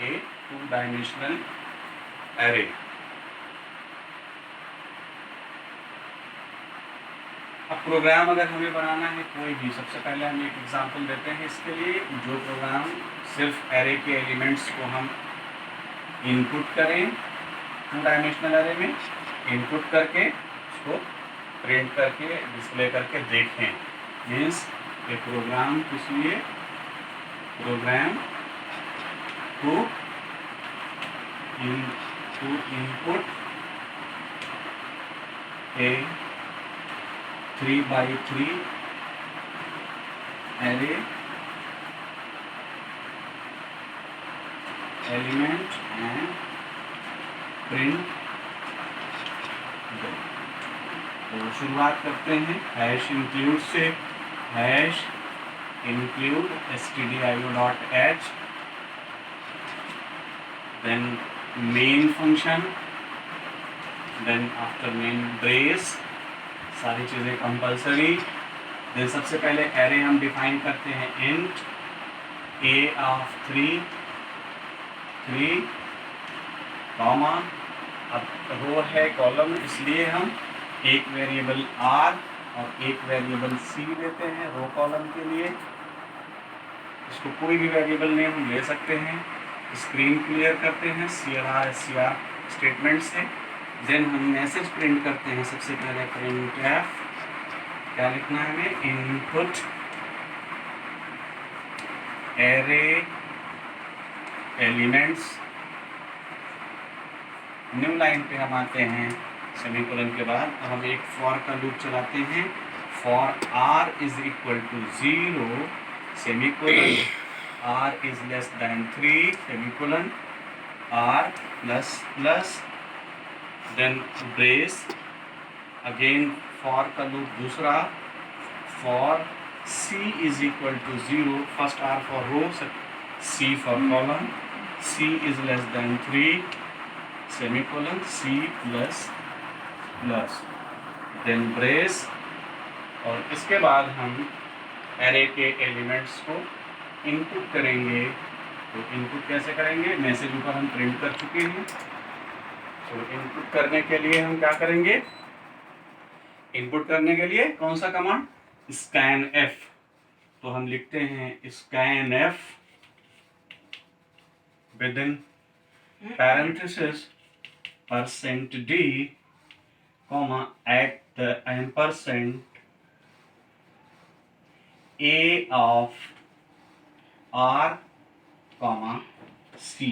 a two-dimensional array. अब programme अगर हमें बनाना है कोई भी, सबसे पहले हम एक एग्जांपल देते हैं इसके लिए। जो प्रोग्राम सिर्फ एरे के एलिमेंट्स को हम इनपुट करें टू डायमेंशनल एरे में, इनपुट करके उसको प्रिंट करके डिस्प्ले करके देखें, मीन्स ए प्रोग्राम किस लिए, program to input a 3x3 array element and print them। तो शुरुआत करते हैं हैश इंक्लूड से। Hash include stdio.h, then main function, then after main brace, सारी चीज़ें कंपलसरी। देन सबसे पहले एरे हम डिफाइन करते हैं इंट a ऑफ 3 कॉमा, अब रो है कॉलम, इसलिए हम एक वेरिएबल r और एक वेरिएबल c लेते हैं रो कॉलम के लिए। इसको कोई भी वेरिएबल नेम हम ले सकते हैं। स्क्रीन क्लियर करते हैं clr स्टेटमेंट से। देन हम मैसेज प्रिंट करते हैं। सबसे पहले printf, क्या लिखना है हमें, input array elements. New line पे हम आते हैं सेमीकोलन के बाद। अब हम एक फॉर का लूप चलाते हैं। For r is equal to 0 semicolon, r is less than 3 semicolon, r plus plus, then brace. Again for का लूप दूसरा, for c is equal to 0, first r for row, c for column, c is less than 3 semicolon, c plus plus, then brace. और इसके बाद हम array के elements को input करेंगे। तो इनपुट कैसे करेंगे, मैसेज ऊपर हम प्रिंट कर चुके हैं। तो इनपुट करने के लिए हम क्या करेंगे, इनपुट करने के लिए कौन सा कमांड, scanf। तो हम लिखते हैं scanf with in parenthesis %d comma at the ampersand a of r comma c,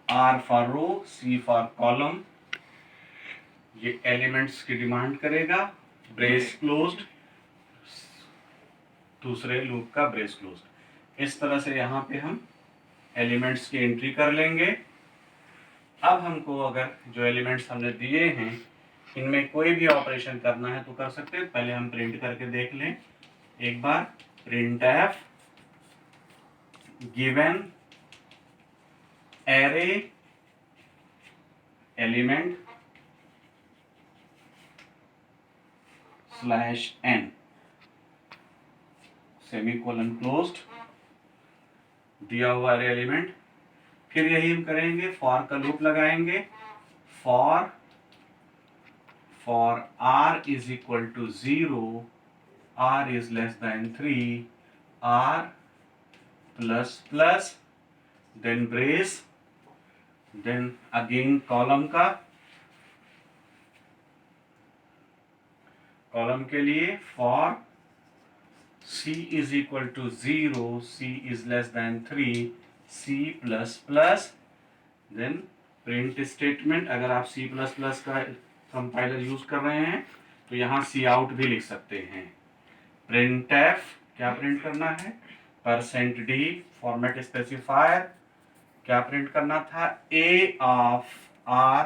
r for row, c for column. ये एलिमेंट्स की डिमांड करेगा। ब्रेस क्लोज्ड, दूसरे लूप का ब्रेस क्लोज्ड। इस तरह से यहाँ पे हम एलिमेंट्स की एंट्री कर लेंगे। अब हमको अगर जो एलिमेंट्स हमने दिए हैं इनमें कोई भी ऑपरेशन करना है तो कर सकते हैं। पहले हम प्रिंट करके देख लें एक बार। printf given array element /n semicolon closed, दिया हुआ एरे एलिमेंट। फिर यही हम करेंगे, फॉर का लूप लगाएंगे। For r is equal to 0, r is less than 3, r plus plus, then brace, then again column का, कॉलम के लिए for c is equal to 0, c is less than 3, c plus plus, then print statement. अगर आप C++ का compiler use कर रहे हैं तो यहाँ सी आउट भी लिख सकते हैं। printf, क्या प्रिंट करना है, %d फॉर्मेट स्पेसिफायर, क्या प्रिंट करना था, a of r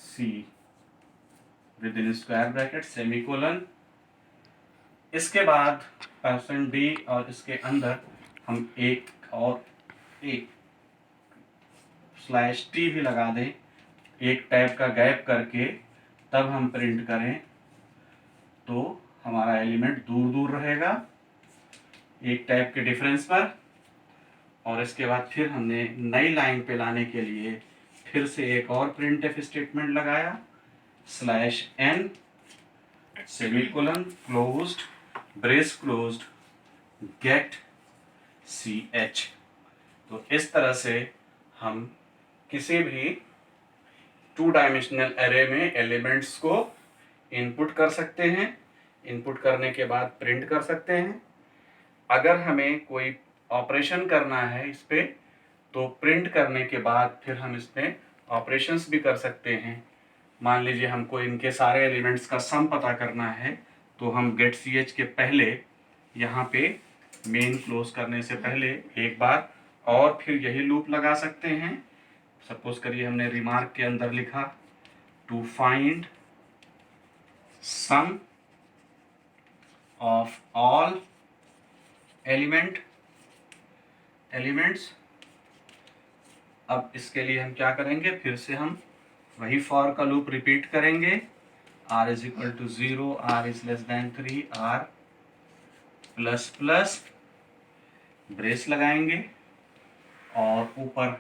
c with in square bracket semicolon. इसके बाद %d और इसके अंदर हम एक /t भी लगा दें, एक टैब का गैप करके, तब हम प्रिंट करें तो हमारा एलिमेंट दूर दूर रहेगा एक टैब के डिफरेंस पर। और इसके बाद फिर हमने नई लाइन पे लाने के लिए फिर से एक और printf स्टेटमेंट लगाया, /n semicolon closed brace closed get ch। तो इस तरह से हम किसी भी 2 डायमेंशनल एरे में एलिमेंट्स को इनपुट कर सकते हैं, इनपुट करने के बाद प्रिंट कर सकते हैं। अगर हमें कोई ऑपरेशन करना है इस पे तो प्रिंट करने के बाद फिर हम इसमें ऑपरेशंस भी कर सकते हैं। मान लीजिए हमको इनके सारे एलिमेंट्स का सम पता करना है तो हम गेट ch के पहले यहाँ पे मेन क्लोज करने से पहले एक बार और फिर यही लूप लगा सकते हैं। सपोज करिए हमने रिमार्क के अंदर लिखा to find sum of all elements. अब इसके लिए हम क्या करेंगे, फिर से हम वही फॉर का लूप रिपीट करेंगे, r is equal to 0, r is less than 3, r plus plus brace लगाएंगे और ऊपर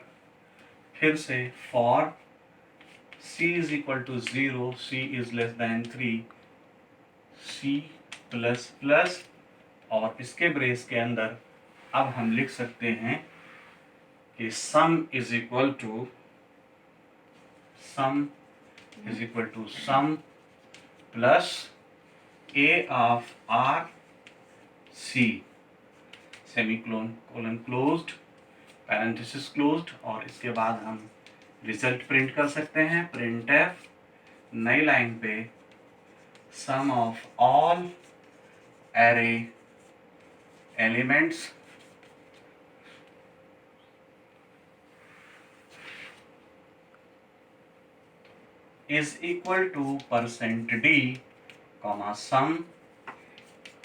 फिर से for c is equal to 0, c is less than 3, c plus plus और इसके ब्रेस के अंदर अब हम लिख सकते हैं कि sum is equal to sum plus a of r c semicolon closed parenthesis closed. और इसके बाद हम रिजल्ट प्रिंट कर सकते हैं, printf नई लाइन पे sum of all array elements is equal to %d, sum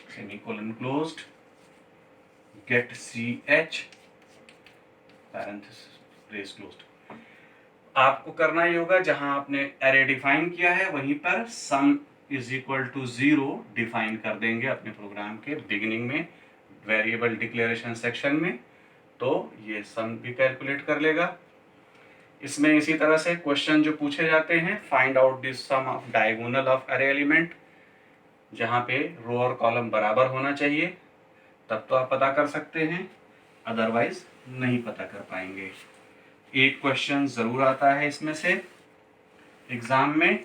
semicolon closed get ch parenthesis brace closed. आपको करना ही होगा जहां आपने एरे डिफाइन किया है वहीं पर sum is equal to 0 define कर देंगे अपने प्रोग्राम के बिगिनिंग में वेरिएबल डिक्लेरेशन सेक्शन में, तो ये सम भी कैलकुलेट कर लेगा। इसमें इसी तरह से क्वेश्चन जो पूछे जाते हैं, find out this sum of diagonal of array element, जहाँ पे रो और कॉलम बराबर होना चाहिए तब तो आप पता कर सकते हैं, अदरवाइज नहीं पता कर पाएंगे। एक क्वेश्चन ज़रूर आता है इसमें से एग्ज़ाम में,